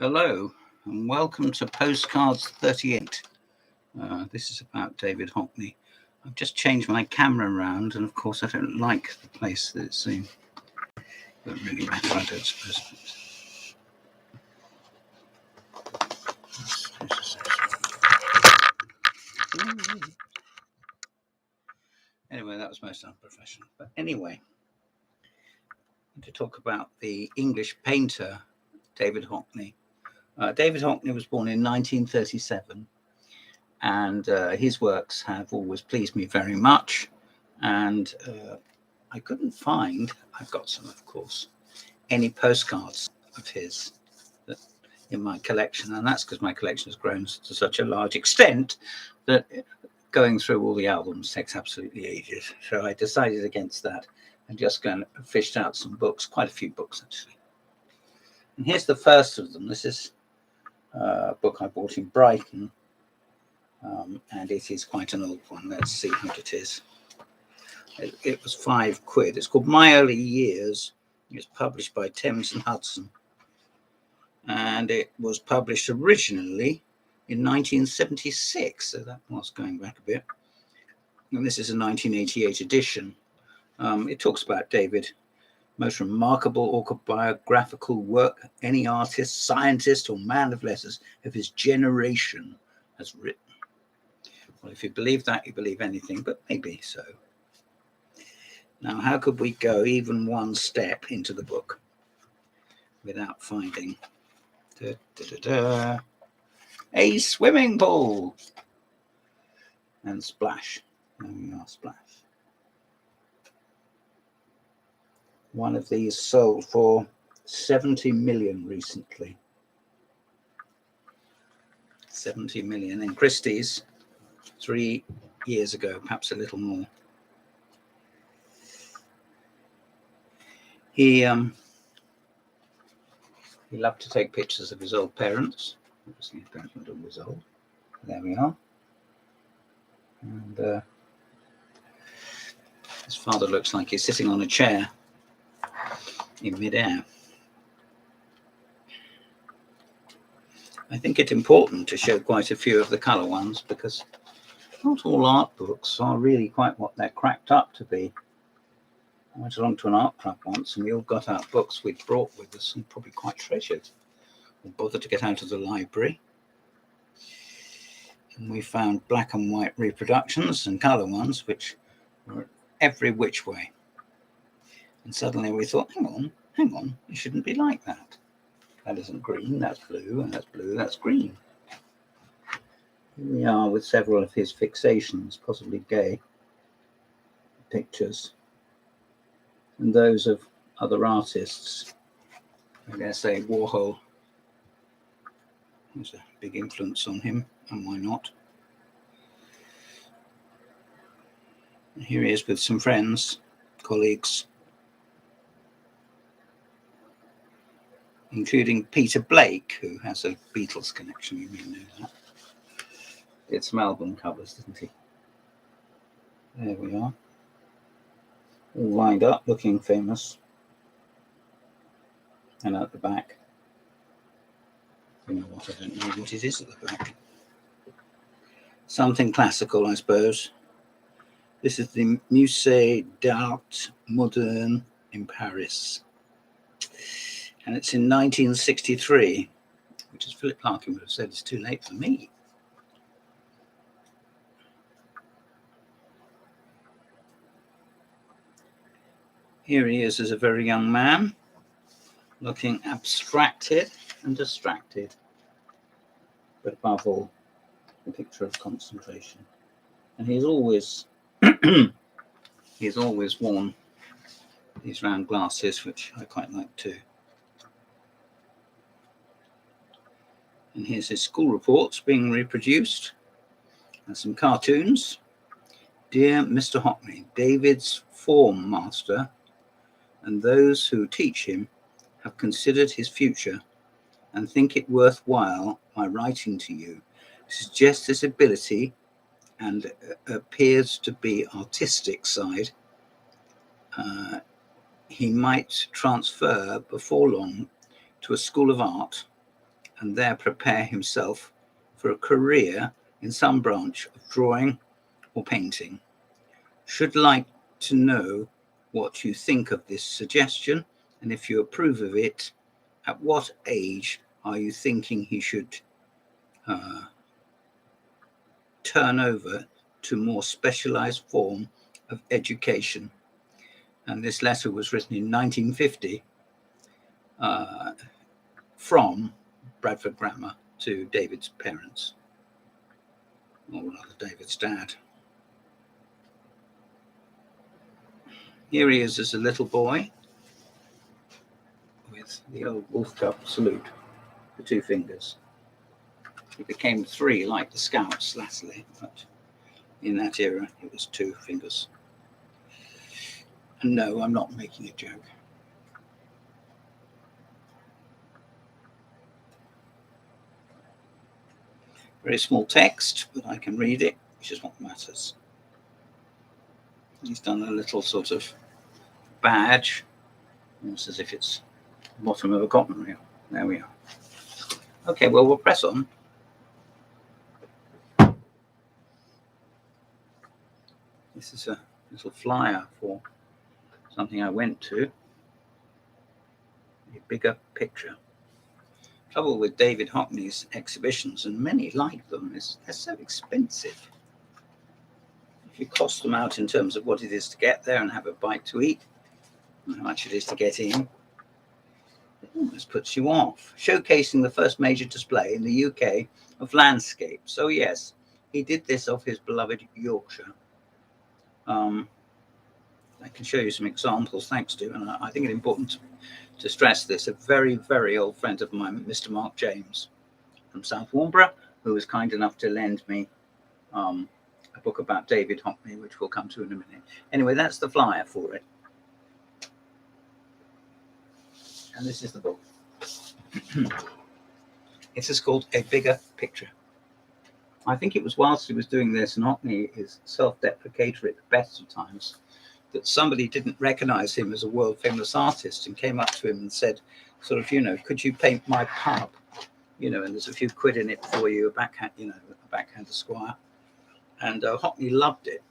Hello and welcome to Postcards38. This is about David Hockney. I've just changed my camera around, and of course I don't like the place that it's in. Don't really matter, I don't suppose. Anyway, that was most unprofessional. But anyway, to talk about the English painter David Hockney. David Hockney was born in 1937, and his works have always pleased me very much. And I couldn't find, I've got some, of course, any postcards of his in my collection. And that's because my collection has grown to such a large extent that going through all the albums takes absolutely ages. So I decided against that and just fished out some books, quite a few books actually. And here's the first of them. This is a book I bought in Brighton, and it is quite an old one. Let's see what it is. It was £5. It's called My Early Years. It's published by Thames and Hudson, and it was published originally in 1976, so that was going back a bit. And this is a 1988 edition. It talks about David, most remarkable autobiographical work any artist, scientist, or man of letters of his generation has written. Well, if you believe that, you believe anything, but maybe so. Now, how could we go even one step into the book without finding a swimming pool and splash? There we are, splash. One of these sold for 70 million recently. 70 million in Christie's 3 years ago, perhaps a little more. He loved to take pictures of his old parents. Obviously, his parents weren't always old. There we are. And his father looks like he's sitting on a chair in midair. I think it's important to show quite a few of the colour ones, because not all art books are really quite what they're cracked up to be. I went along to an art club once, and we all got out books we'd brought with us and probably quite treasured. We bothered to get out of the library, and we found black and white reproductions and colour ones, which were every which way. And suddenly we thought, hang on, it shouldn't be like that. That isn't green, that's blue, and that's blue, that's green. Here we are with several of his fixations, possibly gay pictures, and those of other artists. I dare say Warhol was a big influence on him, and why not? And here he is with some friends, colleagues, including Peter Blake, who has a Beatles connection, you may know that. Did some album covers, didn't he? There we are. All lined up, looking famous. And at the back, you know what, I don't know what it is at the back. Something classical, I suppose. This is the Musée d'Art Moderne in Paris. And it's in 1963, which, as Philip Larkin would have said, is too late for me. Here he is as a very young man, looking abstracted and distracted, but above all, a picture of concentration. And he's always worn these round glasses, which I quite like too. And here's his school reports being reproduced, and some cartoons. Dear Mr. Hockney, David's form master and those who teach him have considered his future and think it worthwhile my writing to you. Suggest his ability and appears to be artistic side. He might transfer before long to a school of art and there prepare himself for a career in some branch of drawing or painting. Should like to know what you think of this suggestion, and if you approve of it, at what age are you thinking he should turn over to more specialized form of education? And this letter was written in 1950 from Bradford Grammar to David's parents, or rather David's dad. Here he is as a little boy with the old Wolf Cup salute, the two fingers. It became three like the Scouts latterly, but in that era it was two fingers. And no, I'm not making a joke. Very small text, but I can read it, which is what matters. He's done a little sort of badge, almost as if it's the bottom of a cotton reel. There we are. Okay, well, we'll press on. This is a little flyer for something I went to. A bigger picture. Trouble with David Hockney's exhibitions, and many like them, is they're so expensive. If you cost them out in terms of what it is to get there and have a bite to eat, and how much it is to get in, it almost puts you off. Showcasing the first major display in the UK of landscapes. So yes, he did this of his beloved Yorkshire. I can show you some examples, thanks to, and I think it's important to stress this, a very, very old friend of mine, Mr. Mark James from South Warnborough, who was kind enough to lend me a book about David Hockney, which we'll come to in a minute. Anyway, that's the flyer for it. And this is the book. It is called A Bigger Picture. I think it was whilst he was doing this, and Hockney is self-deprecatory at the best of times, that somebody didn't recognize him as a world famous artist and came up to him and said, sort of, could you paint my pub? And there's a few quid in it for you, a backhand, a backhand esquire. And Hockney loved it.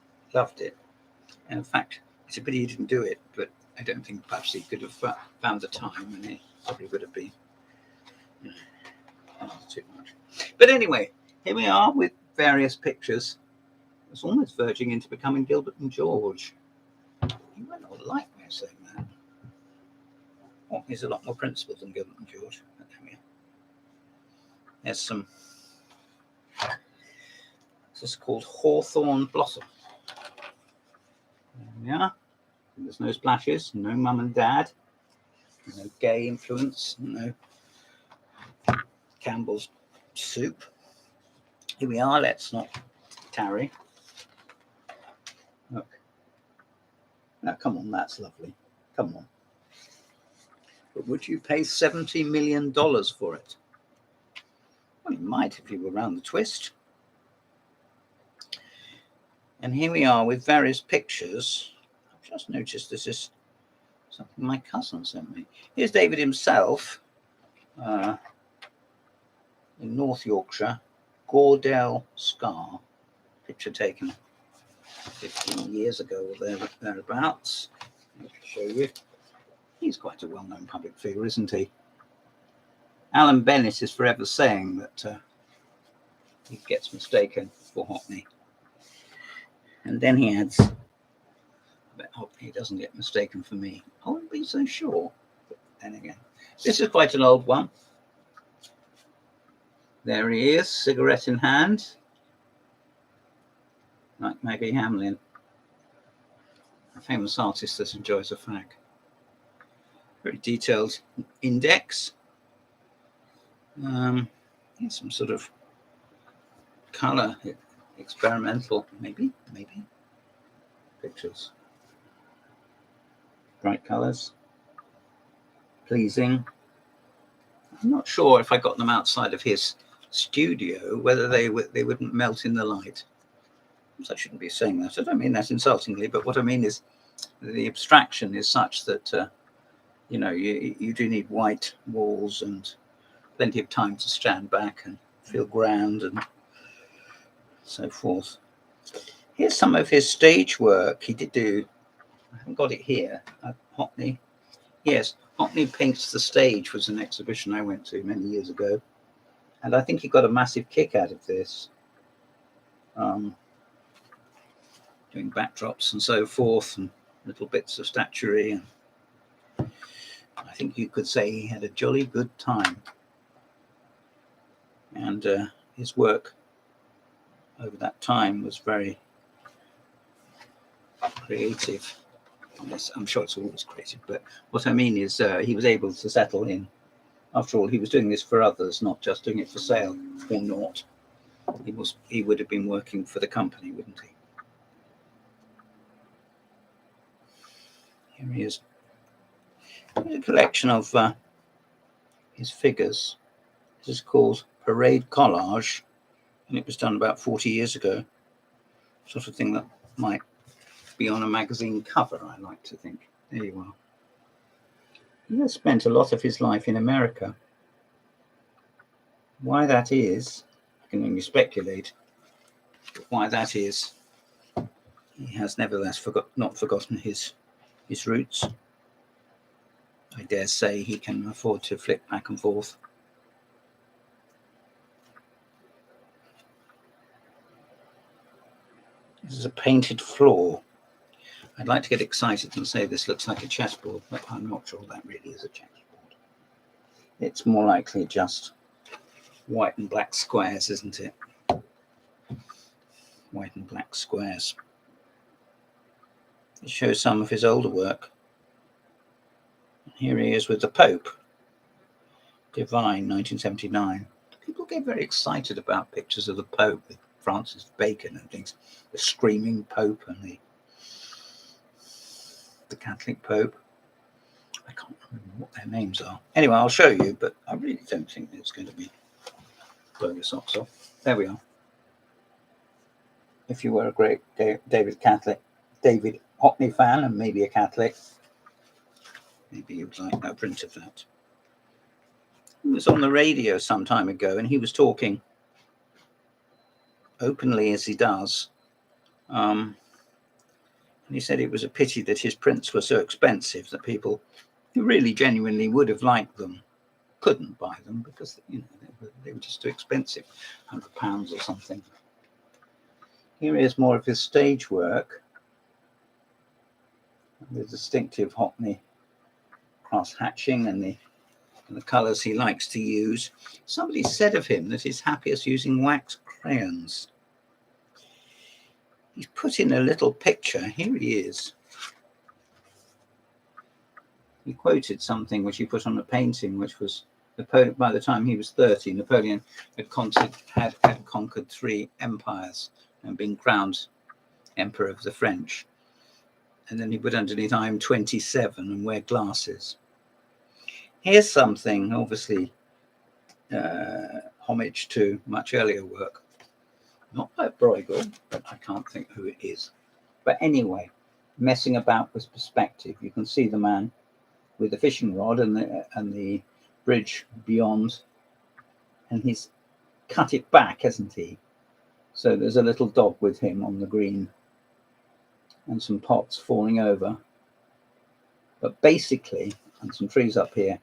And in fact, it's a pity he didn't do it, but I don't think perhaps he could have found the time, and he probably would have been too much. But anyway, here we are with various pictures. It's almost verging into becoming Gilbert and George. You might not like me saying that. Hockney's a lot more principled than Gilbert and George. But there we are. There's some. This is called Hawthorn Blossom. There we are. There's no splashes, no mum and dad, no gay influence, no Campbell's soup. Here we are. Let's not tarry. Look. Now, come on, that's lovely. Come on. But would you pay $70 million for it? Well, you might if you were round the twist. And here we are with various pictures. I've just noticed this is something my cousin sent me. Here's David himself in North Yorkshire, Gordell Scar. Picture taken 15 years ago or thereabouts. I'll show you. He's quite a well-known public figure, isn't he? Alan Bennett is forever saying that he gets mistaken for Hockney. And then he adds, I bet Hockney doesn't get mistaken for me. I wouldn't be so sure. But then again, this is quite an old one. There he is, cigarette in hand. Like Maggie Hamlin, a famous artist that enjoys a fag. Very detailed index. Here's some sort of colour, experimental, maybe pictures. Bright colours, pleasing. I'm not sure if I got them outside of his studio, whether they wouldn't melt in the light. I shouldn't be saying that. I don't mean that insultingly, but what I mean is the abstraction is such that you do need white walls and plenty of time to stand back and feel grand and so forth. Here's some of his stage work. He did do, I haven't got it here, Hockney. Yes, Hockney Paints the Stage was an exhibition I went to many years ago. And I think he got a massive kick out of this. Doing backdrops and so forth, and little bits of statuary. And I think you could say he had a jolly good time. And his work over that time was very creative. Yes, I'm sure it's always creative, but what I mean is he was able to settle in. After all, he was doing this for others, not just doing it for sale, or not. He would have been working for the company, wouldn't he? Here he is. Here's a collection of his figures. This is called Parade Collage, and it was done about 40 years ago. Sort of thing that might be on a magazine cover, I like to think. There you are. He has spent a lot of his life in America. Why that is, I can only speculate. But why that is, he has nevertheless not forgotten his roots. I dare say he can afford to flick back and forth. This is a painted floor. I'd like to get excited and say this looks like a chessboard, but I'm not sure that really is a chessboard. It's more likely just white and black squares, isn't it? White and black squares. It shows some of his older work. Here he is with the Pope. Divine, 1979. People get very excited about pictures of the Pope with Francis Bacon and things. The screaming Pope and the Catholic Pope. I can't remember what their names are. Anyway, I'll show you, but I really don't think it's going to be blow your socks off. There we are. If you were a great David Hockney fan and maybe a Catholic, maybe you'd like a print of that. He was on the radio some time ago and he was talking openly as he does. And he said it was a pity that his prints were so expensive that people who really genuinely would have liked them couldn't buy them because they were just too expensive, £100 or something. Here is more of his stage work. The distinctive Hockney cross hatching and the colours he likes to use. Somebody said of him that he's happiest using wax crayons. He's put in a little picture. Here he is. He quoted something which he put on a painting, which was Napoleon. By the time he was 30, Napoleon had conquered 3 empires and been crowned Emperor of the French. And then he put underneath, I'm 27 and wear glasses. Here's something, obviously, homage to much earlier work. Not by Bruegel, but I can't think who it is. But anyway, messing about with perspective. You can see the man with the fishing rod and the bridge beyond. And he's cut it back, hasn't he? So there's a little dog with him on the green and some pots falling over. But basically, and some trees up here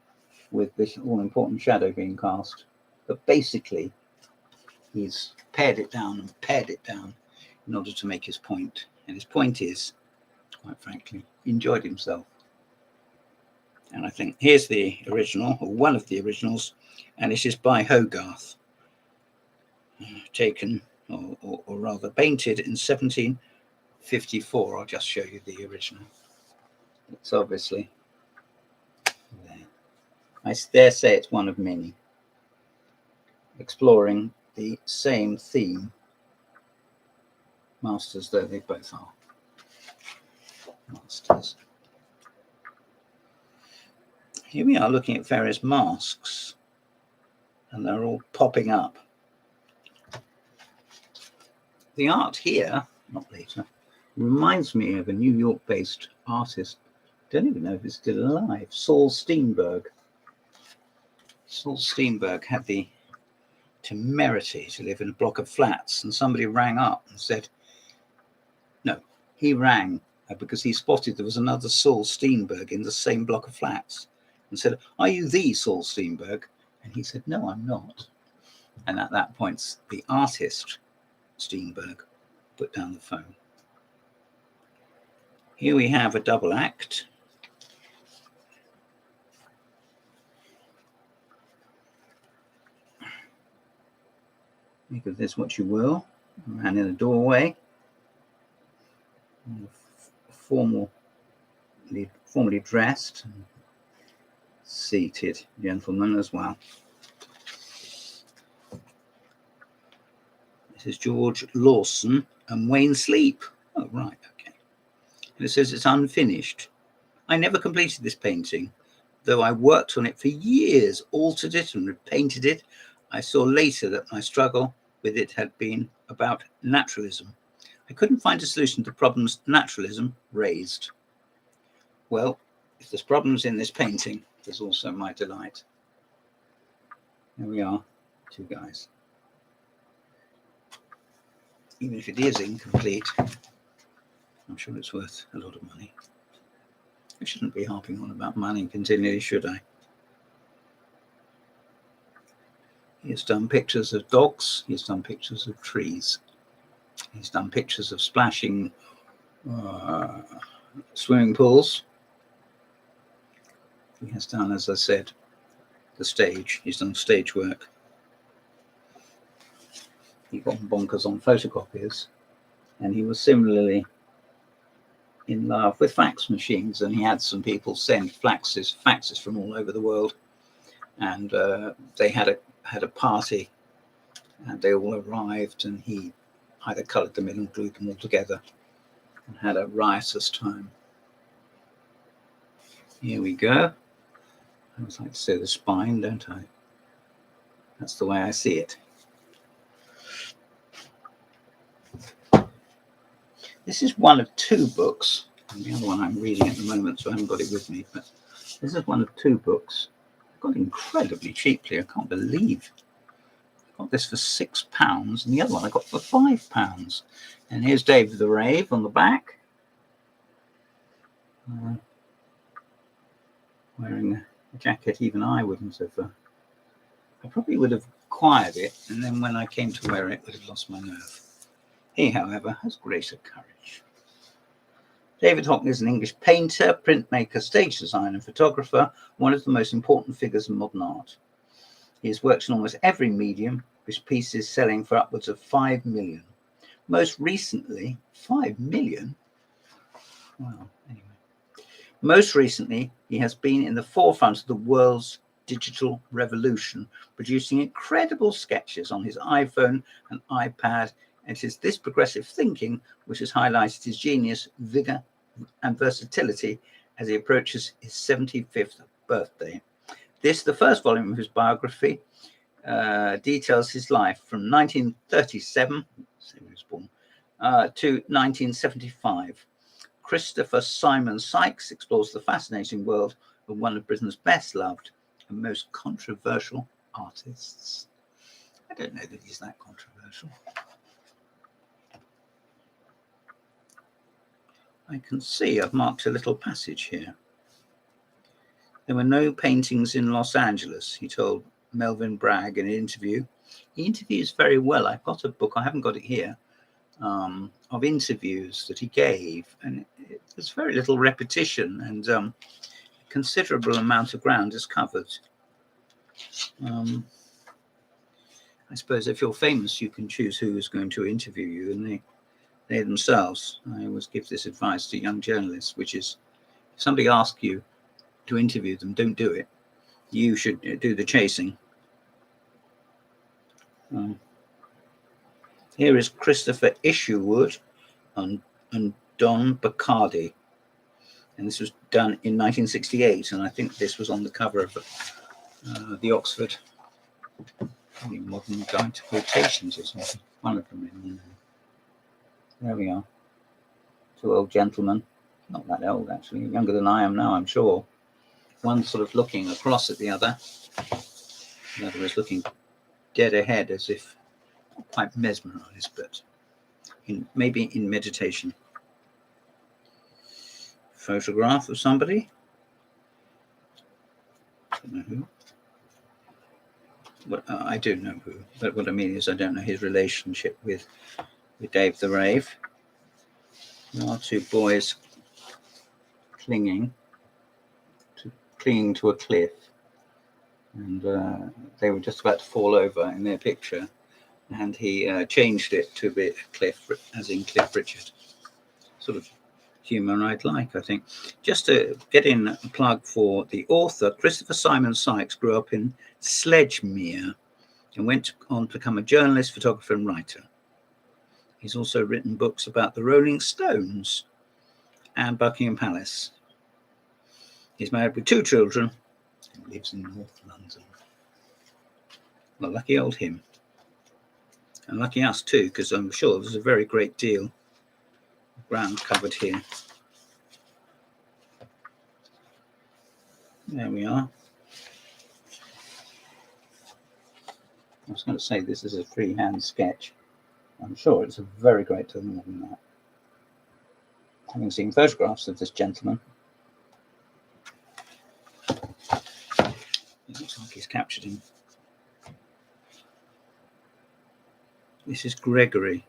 with this all-important shadow being cast. But basically, he's pared it down and pared it down in order to make his point. And his point is, quite frankly, he enjoyed himself. And I think here's the original, or one of the originals, and this is by Hogarth, taken, or rather painted in 1754. I'll just show you the original. It's obviously there. I dare say it's one of many, exploring the same theme, masters though they both are. Masters. Here we are looking at various masks, and they're all popping up. The art here, not later, reminds me of a New York-based artist. Don't even know if he's still alive. Saul Steinberg. Saul Steinberg had the temerity to live in a block of flats, and somebody rang up and said, no, he rang because he spotted there was another Saul Steinberg in the same block of flats, and said, are you the Saul Steinberg? And he said, no, I'm not. And at that point, the artist Steinberg put down the phone. Here we have a double act. Make of this what you will. A man in a doorway. Formally dressed. Seated gentleman as well. This is George Lawson and Wayne Sleep. Oh, right, okay. And it says it's unfinished. I never completed this painting, though I worked on it for years, altered it and repainted it. I saw later that my struggle with it had been about naturalism. I couldn't find a solution to problems naturalism raised. Well, if there's problems in this painting, there's also my delight. There we are, two guys. Even if it is incomplete, I'm sure it's worth a lot of money. I shouldn't be harping on about money continually, should I? He's done pictures of dogs. He's done pictures of trees. He's done pictures of splashing swimming pools. He has done, as I said, the stage. He's done stage work. He got bonkers on photocopiers, and he was similarly in love with fax machines, and he had some people send faxes from all over the world, and they had a party, and they all arrived, and he either coloured them in or glued them all together and had a riotous time. Here we go. I always like to say the spine, don't I? That's the way I see it. This is one of two books, and the other one I'm reading at the moment, so I haven't got it with me, but this is one of two books. I got it incredibly cheaply. I can't believe I got this for £6, and the other one I got for £5. And here's David the Rave on the back, wearing a jacket even I wouldn't have. I probably would have acquired it, and then when I came to wear it, would have lost my nerve. He, however, has greater courage. David Hockney is an English painter, printmaker, stage designer, and photographer, one of the most important figures in modern art. He has worked in almost every medium, with pieces selling for upwards of 5 million. Most recently, 5 million? Wow, anyway. Most recently, he has been in the forefront of the world's digital revolution, producing incredible sketches on his iPhone and iPad. And it is this progressive thinking which has highlighted his genius, vigor, and versatility as he approaches his 75th birthday. This, the first volume of his biography, details his life from 1937, so he was born, to 1975. Christopher Simon Sykes explores the fascinating world of one of Britain's best loved and most controversial artists. I don't know that he's that controversial. I can see I've marked a little passage here. There were no paintings in Los Angeles, he told Melvin Bragg in an interview. He interviews very well. I've got a book, I haven't got it here, of interviews that he gave, and there's very little repetition, and a considerable amount of ground is covered. I suppose if you're famous, you can choose who is going to interview you, and they themselves. I always give this advice to young journalists, which is, if somebody asks you to interview them, don't do it. You should do the chasing. Here is Christopher Isherwood and Don Bacardi. And this was done in 1968, and I think this was on the cover of the Oxford Modern Guide to Quotations or something. One of them. There we are. Two old gentlemen. Not that old, actually. Younger than I am now, I'm sure. One sort of looking across at the other. In other words, looking dead ahead as if not quite mesmerized, but maybe in meditation. Photograph of somebody. I don't know who. I do know who, but what I mean is I don't know his relationship with Dave the Rave. There are two boys clinging to a cliff, and they were just about to fall over in their picture, and he changed it to be Cliff, as in Cliff Richard. Sort of humour I'd like, I think. Just to get in a plug for the author, Christopher Simon Sykes grew up in Sledgemere and went on to become a journalist, photographer and writer. He's also written books about the Rolling Stones and Buckingham Palace. He's married with 2 children and lives in North London. Well, lucky old him. And lucky us too, because I'm sure there's a very great deal of ground covered here. There we are. I was going to say this is a freehand sketch. I'm sure it's a very great deal more than that. Having seen photographs of this gentleman, it looks like he's captured him. This is Gregory,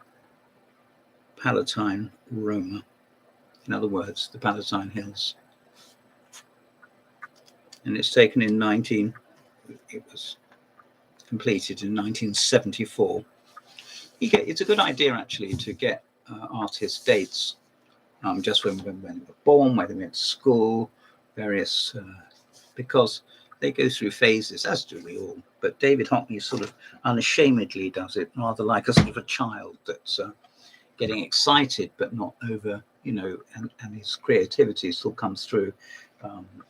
Palatine, Roma. In other words, the Palatine Hills. And it's taken in it was completed in 1974. It's a good idea actually to get artists' dates, just when they were born, where they went to school, various, because they go through phases, as do we all. But David Hockney sort of unashamedly does it, rather like a sort of a child that's getting excited, but not over, and his creativity still comes through.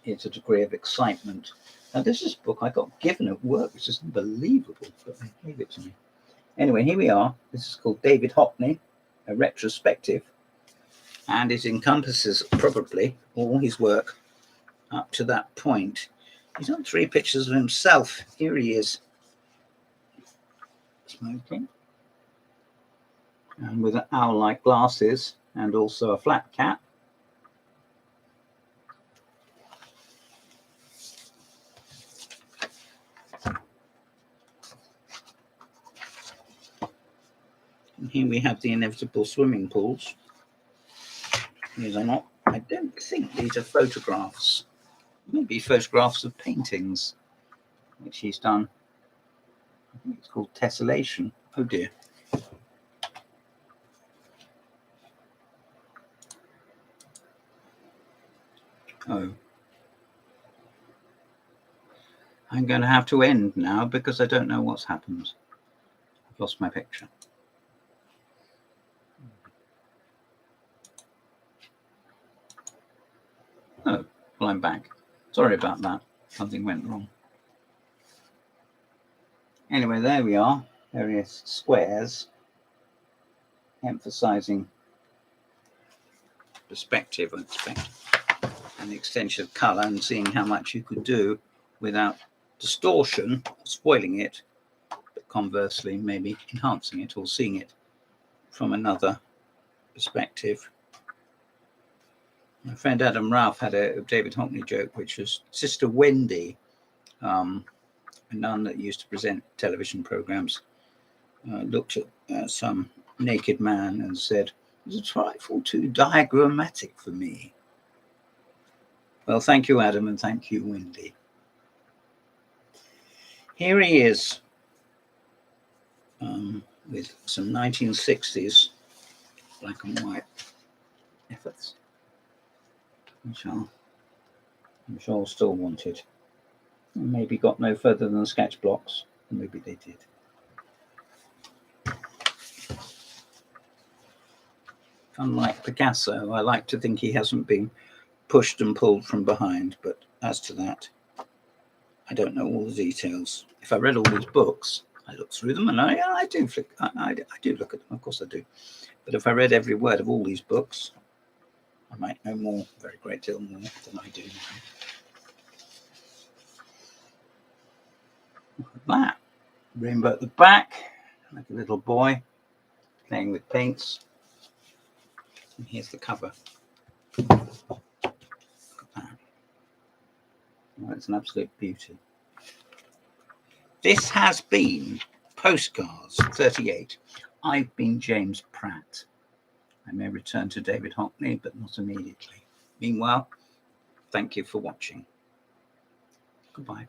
It's a degree of excitement. Now, this is a book I got given at work, which is unbelievable, but they gave it to me. Anyway, here we are. This is called David Hockney, a retrospective, and it encompasses probably all his work up to that point. He's done 3 pictures of himself. Here he is, smoking, and with owl-like glasses, and also a flat cap. And here we have the inevitable swimming pools. These are not, I don't think these are photographs. Maybe photographs of paintings, which he's done. I think it's called tessellation. Oh dear. Oh. I'm going to have to end now because I don't know what's happened. I've lost my picture. Oh, well, I'm back. Sorry about that. Something went wrong. Anyway, there we are. Various squares emphasizing perspective, I expect, and the extension of color, and seeing how much you could do without distortion, spoiling it, but conversely, maybe enhancing it or seeing it from another perspective. My friend Adam Ralph had a David Hockney joke, which was Sister Wendy, a nun that used to present television programs, looked at some naked man and said, "It's a trifle too diagrammatic for me." Well, thank you, Adam, and thank you, Wendy. Here he is, with some 1960s black and white efforts, which are, I'm sure, still wanted. Maybe got no further than sketch blocks. Maybe they did. Unlike Picasso, I like to think he hasn't been pushed and pulled from behind, but as to that, I don't know all the details. If I read all these books, I look through them, and I do flick. I do look at them, of course I do. But if I read every word of all these books, I might know more, a very great deal more than I do now. Look at that. Rainbow at the back, like a little boy playing with paints. And here's the cover. Look at that. Oh, it's an absolute beauty. This has been Postcards 38. I've been James Pratt. I may return to David Hockney, but not immediately. Meanwhile, thank you for watching. Goodbye.